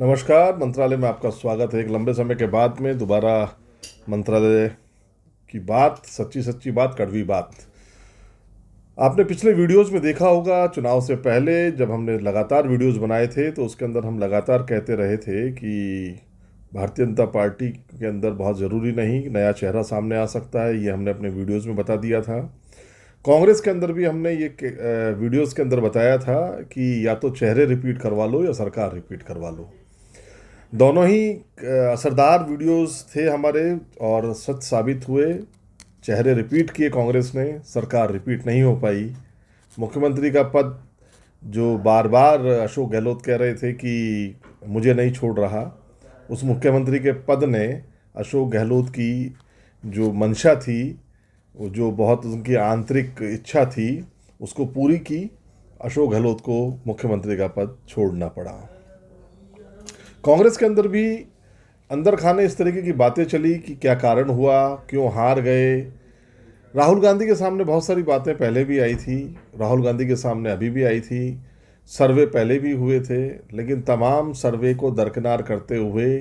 नमस्कार। मंत्रालय में आपका स्वागत है। एक लंबे समय के बाद में दोबारा मंत्रालय की बात, सच्ची सच्ची बात, कड़वी बात। आपने पिछले वीडियोस में देखा होगा, चुनाव से पहले जब हमने लगातार वीडियोस बनाए थे तो उसके अंदर हम लगातार कहते रहे थे कि भारतीय जनता पार्टी के अंदर बहुत ज़रूरी नहीं नया चेहरा सामने आ सकता है। ये हमने अपने वीडियोस में बता दिया था। कांग्रेस के अंदर भी हमने ये वीडियोस के अंदर बताया था कि या तो चेहरे रिपीट करवा लो या सरकार रिपीट करवा लो। दोनों ही असरदार वीडियोस थे हमारे और सच साबित हुए। चेहरे रिपीट किए कांग्रेस ने, सरकार रिपीट नहीं हो पाई। मुख्यमंत्री का पद जो बार बार अशोक गहलोत कह रहे थे कि मुझे नहीं छोड़ रहा, उस मुख्यमंत्री के पद ने अशोक गहलोत की जो मंशा थी, वो जो बहुत उनकी आंतरिक इच्छा थी, उसको पूरी की। अशोक गहलोत को मुख्यमंत्री का पद छोड़ना पड़ा। कांग्रेस के अंदर भी अंदर खाने इस तरीके की बातें चली कि क्या कारण हुआ, क्यों हार गए। राहुल गांधी के सामने बहुत सारी बातें पहले भी आई थी, राहुल गांधी के सामने अभी भी आई थी, सर्वे पहले भी हुए थे, लेकिन तमाम सर्वे को दरकिनार करते हुए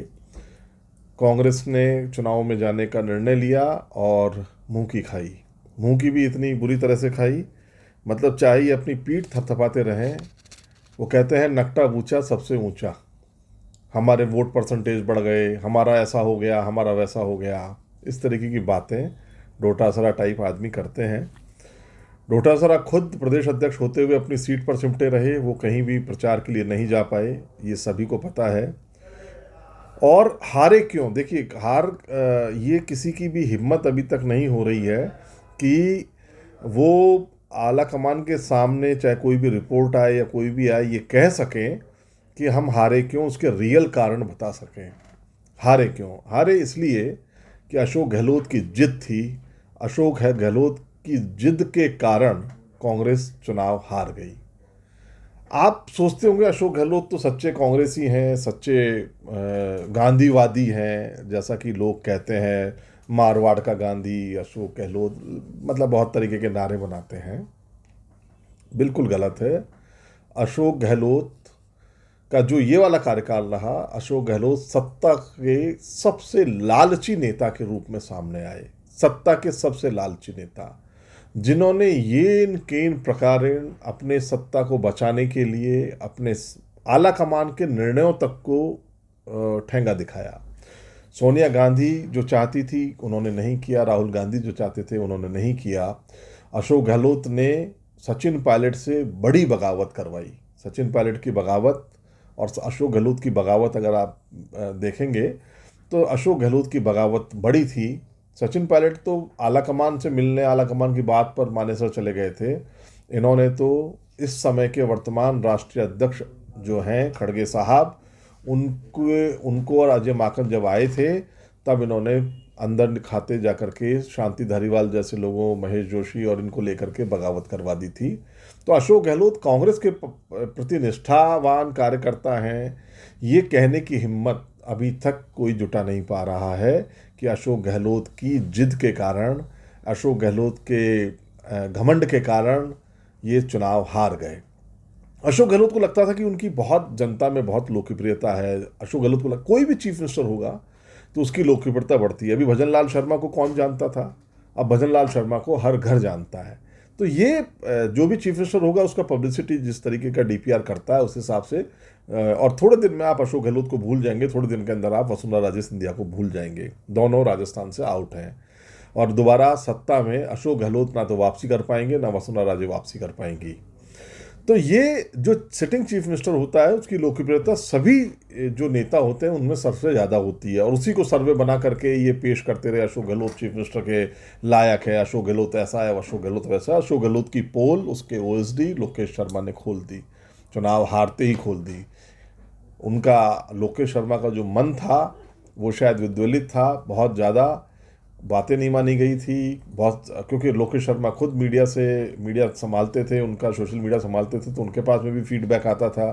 कांग्रेस ने चुनाव में जाने का निर्णय लिया और मुंह की खाई। मुंह की भी इतनी बुरी तरह से खाई, मतलब चाहे अपनी पीठ थपथपाते रहें। वो कहते हैं नकटा ऊंचा सबसे ऊंचा, हमारे वोट परसेंटेज बढ़ गए, हमारा ऐसा हो गया, हमारा वैसा हो गया, इस तरीके की बातें डोटासरा टाइप आदमी करते हैं। डोटासरा खुद प्रदेश अध्यक्ष होते हुए अपनी सीट पर सिमटे रहे, वो कहीं भी प्रचार के लिए नहीं जा पाए, ये सभी को पता है। और हारे क्यों? देखिए, ये किसी की भी हिम्मत अभी तक नहीं हो रही है कि वो आला कमान के सामने चाहे कोई भी रिपोर्ट आए या कोई भी आए, ये कह सकें कि हम हारे क्यों, उसके रियल कारण बता सकें। हारे क्यों? हारे इसलिए कि अशोक गहलोत की जिद थी। गहलोत की जिद के कारण कांग्रेस चुनाव हार गई। आप सोचते होंगे अशोक गहलोत तो सच्चे कांग्रेसी हैं, सच्चे गांधीवादी हैं, जैसा कि लोग कहते हैं, मारवाड़ का गांधी अशोक गहलोत, मतलब बहुत तरीके के नारे बनाते हैं। बिल्कुल गलत है। अशोक गहलोत का जो ये वाला कार्यकाल रहा, अशोक गहलोत सत्ता के सबसे लालची नेता के रूप में सामने आए। सत्ता के सबसे लालची नेता, जिन्होंने येन केन प्रकारेण अपने सत्ता को बचाने के लिए अपने आला कमान के निर्णयों तक को ठेंगा दिखाया। सोनिया गांधी जो चाहती थी उन्होंने नहीं किया, राहुल गांधी जो चाहते थे उन्होंने नहीं किया। अशोक गहलोत ने सचिन पायलट से बड़ी बगावत करवाई। सचिन पायलट की बगावत और अशोक गहलोत की बगावत अगर आप देखेंगे तो अशोक गहलोत की बगावत बड़ी थी। सचिन पायलट तो आला कमान से मिलने, आला कमान की बात पर मानेसर चले गए थे। इन्होंने तो इस समय के वर्तमान राष्ट्रीय अध्यक्ष जो हैं खड़गे साहब, उनको और अजय माकन जब आए थे तब इन्होंने अंदर खाते जाकर के शांति धारीवाल जैसे लोगों, महेश जोशी और इनको लेकर के बगावत करवा दी थी। तो अशोक गहलोत कांग्रेस के प्रति निष्ठावान कार्यकर्ता हैं, ये कहने की हिम्मत अभी तक कोई जुटा नहीं पा रहा है कि अशोक गहलोत की जिद के कारण, अशोक गहलोत के घमंड के कारण ये चुनाव हार गए। अशोक गहलोत को लगता था कि उनकी बहुत जनता में बहुत लोकप्रियता है। अशोक गहलोत को कोई भी चीफ मिनिस्टर होगा तो उसकी लोकप्रियता बढ़ती है। अभी भजन लाल शर्मा को कौन जानता था, अब भजन लाल शर्मा को हर घर जानता है। तो ये जो भी चीफ मिनिस्टर होगा उसका पब्लिसिटी जिस तरीके का डीपीआर करता है उस हिसाब से, और थोड़े दिन में आप अशोक गहलोत को भूल जाएंगे, थोड़े दिन के अंदर आप वसुंधरा राजे सिंधिया को भूल जाएंगे। दोनों राजस्थान से आउट हैं और दोबारा सत्ता में अशोक गहलोत ना तो वापसी कर पाएंगे ना वसुंधरा राजे वापसी कर पाएंगी। तो ये जो सिटिंग चीफ मिनिस्टर होता है उसकी लोकप्रियता सभी जो नेता होते हैं उनमें सबसे ज़्यादा होती है, और उसी को सर्वे बना करके ये पेश करते रहे अशोक गहलोत चीफ मिनिस्टर के लायक है, अशोक गहलोत ऐसा है, अशोक गहलोत वैसा है। अशोक गहलोत की पोल उसके ओएसडी लोकेश शर्मा ने खोल दी, चुनाव हारते ही खोल दी। उनका लोकेश शर्मा का जो मन था वो शायद विद्वलित था, बहुत ज़्यादा बातें नहीं मानी गई थी बहुत, क्योंकि लोकेश शर्मा खुद मीडिया संभालते थे, उनका सोशल मीडिया संभालते थे, तो उनके पास में भी फीडबैक आता था।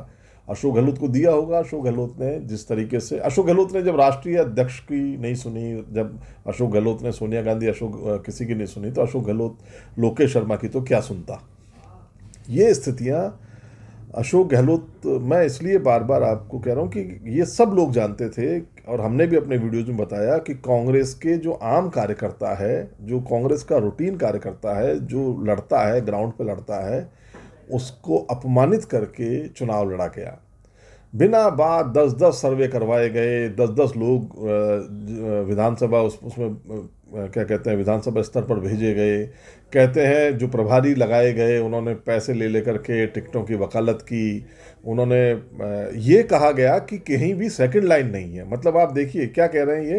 अशोक गहलोत को दिया होगा। अशोक गहलोत ने जिस तरीके से, अशोक गहलोत ने जब राष्ट्रीय अध्यक्ष की नहीं सुनी, जब अशोक गहलोत ने सोनिया गांधी किसी की नहीं सुनी, तो अशोक गहलोत लोकेश शर्मा की तो क्या सुनता। ये स्थितियाँ अशोक गहलोत, मैं इसलिए बार बार आपको कह रहा हूँ कि ये सब लोग जानते थे और हमने भी अपने वीडियोज में बताया कि कांग्रेस के जो आम कार्यकर्ता है, जो कांग्रेस का रूटीन कार्यकर्ता है, जो लड़ता है, ग्राउंड पे लड़ता है, उसको अपमानित करके चुनाव लड़ा गया। बिना बात 10-10 सर्वे करवाए गए, 10-10 लोग विधानसभा उसमें क्या कहते हैं, विधानसभा स्तर पर भेजे गए। कहते हैं जो प्रभारी लगाए गए उन्होंने पैसे ले लेकर के टिकटों की वकालत की। उन्होंने ये कहा गया कि कहीं भी सेकंड लाइन नहीं है। मतलब आप देखिए क्या कह रहे हैं ये,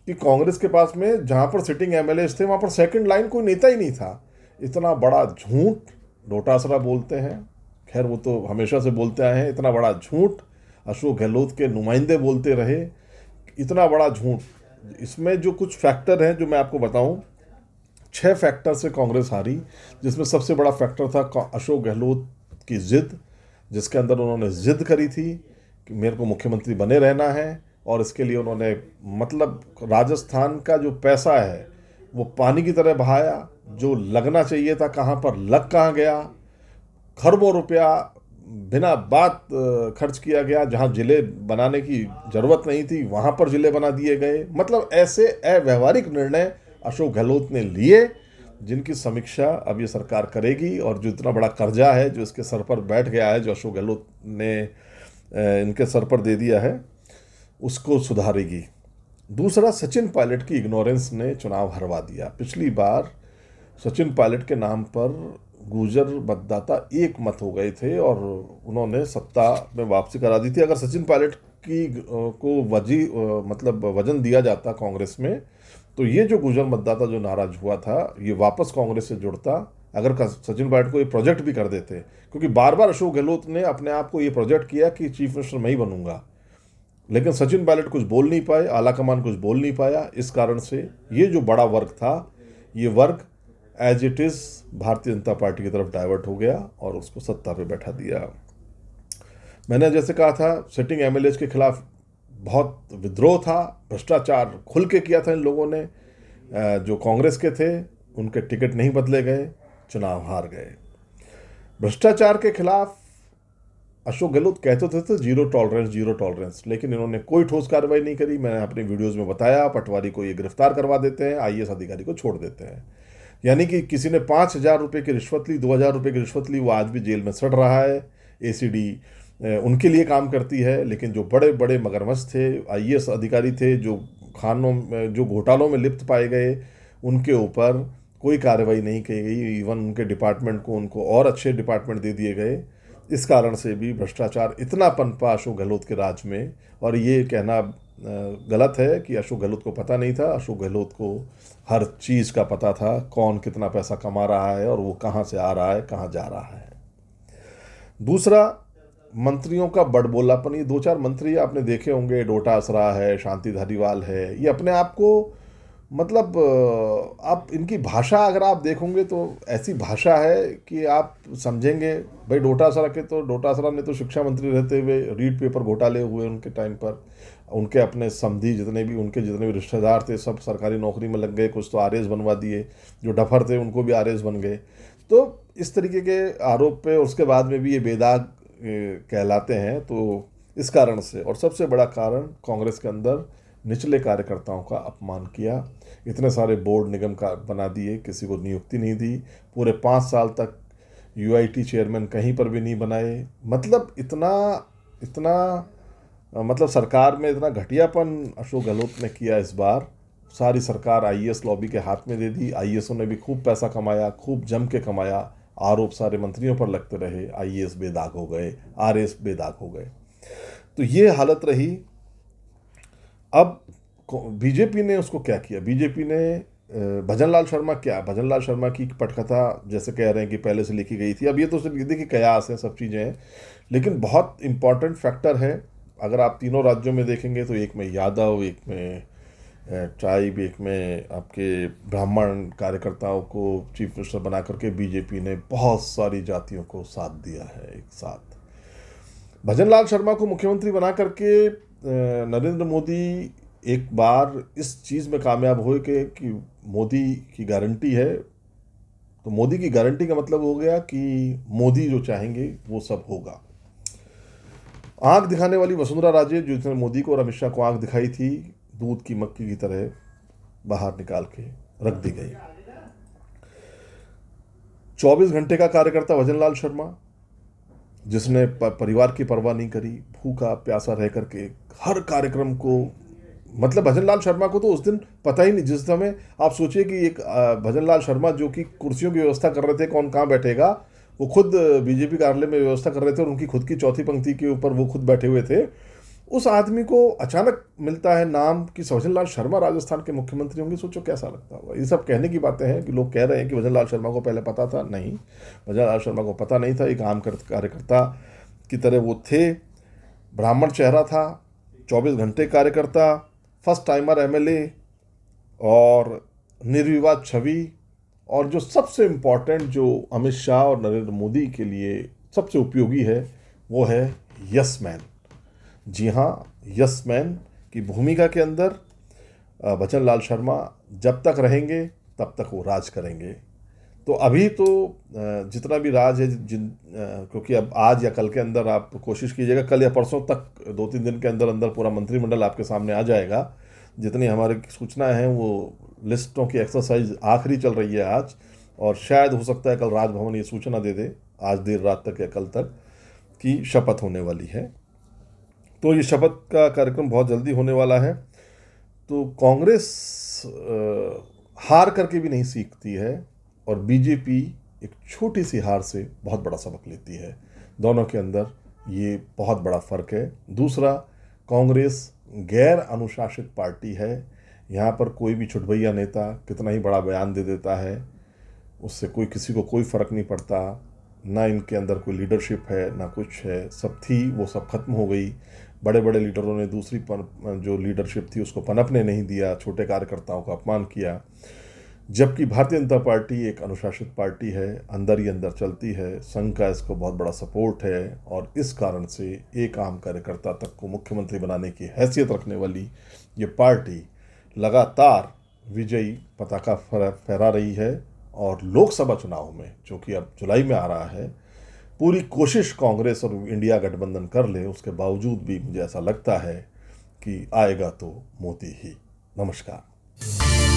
कि कांग्रेस के पास में जहाँ पर सिटिंग एमएलए थे वहाँ पर सेकंड लाइन कोई नेता ही नहीं था। इतना बड़ा झूठ डोटासरा बोलते हैं, खैर वो तो हमेशा से बोलते आए हैं। इतना बड़ा झूठ अशोक गहलोत के नुमाइंदे बोलते रहे, इतना बड़ा झूठ। इसमें जो कुछ फैक्टर हैं जो मैं आपको बताऊं, 6 फैक्टर से कांग्रेस हारी, जिसमें सबसे बड़ा फैक्टर था अशोक गहलोत की जिद, जिसके अंदर उन्होंने जिद करी थी कि मेरे को मुख्यमंत्री बने रहना है। और इसके लिए उन्होंने मतलब राजस्थान का जो पैसा है वो पानी की तरह बहाया। जो लगना चाहिए था कहाँ पर लग कहाँ गया, खरबों रुपया बिना बात खर्च किया गया। जहां जिले बनाने की जरूरत नहीं थी वहां पर जिले बना दिए गए। मतलब ऐसे अव्यवहारिक निर्णय अशोक गहलोत ने लिए, जिनकी समीक्षा अब ये सरकार करेगी। और जो इतना बड़ा कर्जा है जो इसके सर पर बैठ गया है, जो अशोक गहलोत ने इनके सर पर दे दिया है, उसको सुधारेगी। दूसरा, सचिन पायलट की इग्नोरेंस ने चुनाव हरवा दिया। पिछली बार सचिन पायलट के नाम पर गुर्जर मतदाता एक मत हो गए थे और उन्होंने सत्ता में वापसी करा दी थी। अगर सचिन पायलट की को मतलब वजन दिया जाता कांग्रेस में, तो ये जो गुर्जर मतदाता जो नाराज हुआ था ये वापस कांग्रेस से जुड़ता। अगर सचिन पायलट को ये प्रोजेक्ट भी कर देते, क्योंकि बार बार अशोक गहलोत ने अपने आप को ये प्रोजेक्ट किया कि चीफ मिनिस्टर मैं ही बनूंगा, लेकिन सचिन पायलट कुछ बोल नहीं पाए, आला कमान कुछ बोल नहीं पाया। इस कारण से ये जो बड़ा वर्ग था, ये वर्ग as it is Bharatiya Janata party की तरफ डाइवर्ट हो गया और उसको सत्ता पे बैठा दिया। मैंने जैसे कहा था, सिटिंग एमएलएज के खिलाफ बहुत विद्रोह था, भ्रष्टाचार खुल के किया था इन लोगों ने। जो कांग्रेस के थे उनके टिकट नहीं बदले गए, चुनाव हार गए। भ्रष्टाचार के खिलाफ अशोक गहलोत कहते थे जीरो टॉलरेंस, जीरो टॉलरेंस, लेकिन इन्होंने कोई ठोस कार्रवाई नहीं करी। मैंने अपनी वीडियोज़ में बताया, पटवारी को ये गिरफ्तार करवा देते हैं, आईएएस अधिकारी को छोड़ देते हैं। यानी कि किसी ने 5,000 रुपये की रिश्वत ली, 2,000 रुपये की रिश्वत ली, वो आज भी जेल में सड़ रहा है। एसीडी उनके लिए काम करती है। लेकिन जो बड़े बड़े मगरमच्छ थे, आईएएस अधिकारी थे, जो खानों में जो घोटालों में लिप्त पाए गए, उनके ऊपर कोई कार्रवाई नहीं की गई। इवन उनके डिपार्टमेंट को उनको और अच्छे डिपार्टमेंट दे दिए गए। इस कारण से भी भ्रष्टाचार इतना पनपा अशोक गहलोत के राज में। और ये कहना गलत है कि अशोक गहलोत को पता नहीं था। अशोक गहलोत को हर चीज़ का पता था, कौन कितना पैसा कमा रहा है और वो कहाँ से आ रहा है, कहाँ जा रहा है। दूसरा, मंत्रियों का बड़बोलापन। ये 2-4 मंत्री आपने देखे होंगे, डोटासरा है, शांति धारीवाल है, ये अपने आप को मतलब आप इनकी भाषा अगर आप देखोगे तो ऐसी भाषा है कि आप समझेंगे भाई डोटासरा ने तो शिक्षा मंत्री रहते हुए रीड पेपर घोटाले हुए उनके टाइम पर। उनके अपने समधी जितने भी रिश्तेदार थे सब सरकारी नौकरी में लग गए, कुछ तो आरएस बनवा दिए, जो डफर थे उनको भी आरएस बन गए। तो इस तरीके के आरोप पे उसके बाद में भी ये बेदाग कहलाते हैं। तो इस कारण से, और सबसे बड़ा कारण, कांग्रेस के अंदर निचले कार्यकर्ताओं का अपमान किया। इतने सारे बोर्ड निगम का बना दिए, किसी को नियुक्ति नहीं दी। पूरे 5 साल तक यूआईटी चेयरमैन कहीं पर भी नहीं बनाए। मतलब इतना मतलब सरकार में इतना घटियापन अशोक गहलोत ने किया इस बार। सारी सरकार आईएएस लॉबी के हाथ में दे दी। आईएएसों ने भी खूब पैसा कमाया, खूब जम के कमाया। आरोप सारे मंत्रियों पर लगते रहे। आईएएस बेदाग हो गए, आरएएस बेदाग हो गए। तो ये हालत रही। अब बीजेपी ने उसको क्या किया? बीजेपी ने भजनलाल शर्मा की पटकथा जैसे कह रहे हैं कि पहले से लिखी गई थी। अब ये तो सिर्फ देखिए कयास है, सब चीज़ें हैं, लेकिन बहुत इंपॉर्टेंट फैक्टर है। अगर आप तीनों राज्यों में देखेंगे तो एक में यादव, एक में ट्राइब, एक में आपके ब्राह्मण कार्यकर्ताओं को चीफ मिनिस्टर बना करके बीजेपी ने बहुत सारी जातियों को साथ दिया है एक साथ। भजनलाल शर्मा को मुख्यमंत्री बना करके नरेंद्र मोदी एक बार इस चीज़ में कामयाब हुए कि मोदी की गारंटी है। तो मोदी की गारंटी का मतलब हो गया कि मोदी जो चाहेंगे वो सब होगा। आंख दिखाने वाली वसुंधरा राजे, जिसने मोदी को और अमित शाह को आंख दिखाई थी, दूध की मक्खी की तरह बाहर निकाल के रख दी गई। 24 घंटे का कार्यकर्ता भजनलाल शर्मा, जिसने परिवार की परवाह नहीं करी, भूखा प्यासा रह करके हर कार्यक्रम को, मतलब भजनलाल शर्मा को तो उस दिन पता ही नहीं, जिस समय आप सोचिए कि एक भजनलाल शर्मा जो कि कुर्सियों की व्यवस्था कर रहे थे, कौन कहाँ बैठेगा, वो खुद बीजेपी कार्यालय में व्यवस्था कर रहे थे और उनकी खुद की चौथी पंक्ति के ऊपर वो खुद बैठे हुए थे। उस आदमी को अचानक मिलता है नाम कि भजनलाल शर्मा राजस्थान के मुख्यमंत्री होंगे। सोचो कैसा लगता होगा। ये सब कहने की बातें हैं कि लोग कह रहे हैं कि भजनलाल शर्मा को पहले पता था। नहीं, भजनलाल शर्मा को पता नहीं था। एक आम कार्यकर्ता की तरह वो थे, ब्राह्मण चेहरा था, 24 घंटे कार्यकर्ता, फर्स्ट टाइमर एमएलए और निर्विवाद छवि, और जो सबसे इम्पोर्टेंट, जो अमित शाह और नरेंद्र मोदी के लिए सबसे उपयोगी है, वो है यस मैन। जी हाँ, यस मैन की भूमिका के अंदर भजनलाल शर्मा जब तक रहेंगे तब तक वो राज करेंगे। तो अभी तो जितना भी राज है, क्योंकि अब आज या कल के अंदर आप कोशिश कीजिएगा, कल या परसों तक 2-3 दिन के अंदर अंदर पूरा मंत्रिमंडल आपके सामने आ जाएगा। जितनी हमारी सूचना है वो लिस्टों की एक्सरसाइज आखिरी चल रही है आज, और शायद हो सकता है कल राजभवन ये सूचना दे दे, आज देर रात तक या कल तक, कि शपथ होने वाली है। तो ये शपथ का कार्यक्रम बहुत जल्दी होने वाला है। तो कांग्रेस हार करके भी नहीं सीखती है, और बीजेपी एक छोटी सी हार से बहुत बड़ा सबक लेती है। दोनों के अंदर ये बहुत बड़ा फ़र्क है। दूसरा, कांग्रेस गैर अनुशासित पार्टी है। यहाँ पर कोई भी छुटभैया नेता कितना ही बड़ा बयान दे देता है, उससे किसी को कोई फ़र्क नहीं पड़ता। ना इनके अंदर कोई लीडरशिप है, ना कुछ है। सब थी वो सब खत्म हो गई। बड़े बड़े लीडरों ने दूसरी जो लीडरशिप थी उसको पनपने नहीं दिया, छोटे कार्यकर्ताओं का अपमान किया। जबकि भारतीय जनता पार्टी एक अनुशासित पार्टी है, अंदर ही अंदर चलती है, संघ का इसको बहुत बड़ा सपोर्ट है, और इस कारण से एक आम कार्यकर्ता तक को मुख्यमंत्री बनाने की हैसियत रखने वाली ये पार्टी लगातार विजयी पताका फहरा रही है। और लोकसभा चुनाव में, जो कि अब जुलाई में आ रहा है, पूरी कोशिश कांग्रेस और इंडिया गठबंधन कर ले, उसके बावजूद भी मुझे ऐसा लगता है कि आएगा तो मोदी ही। नमस्कार।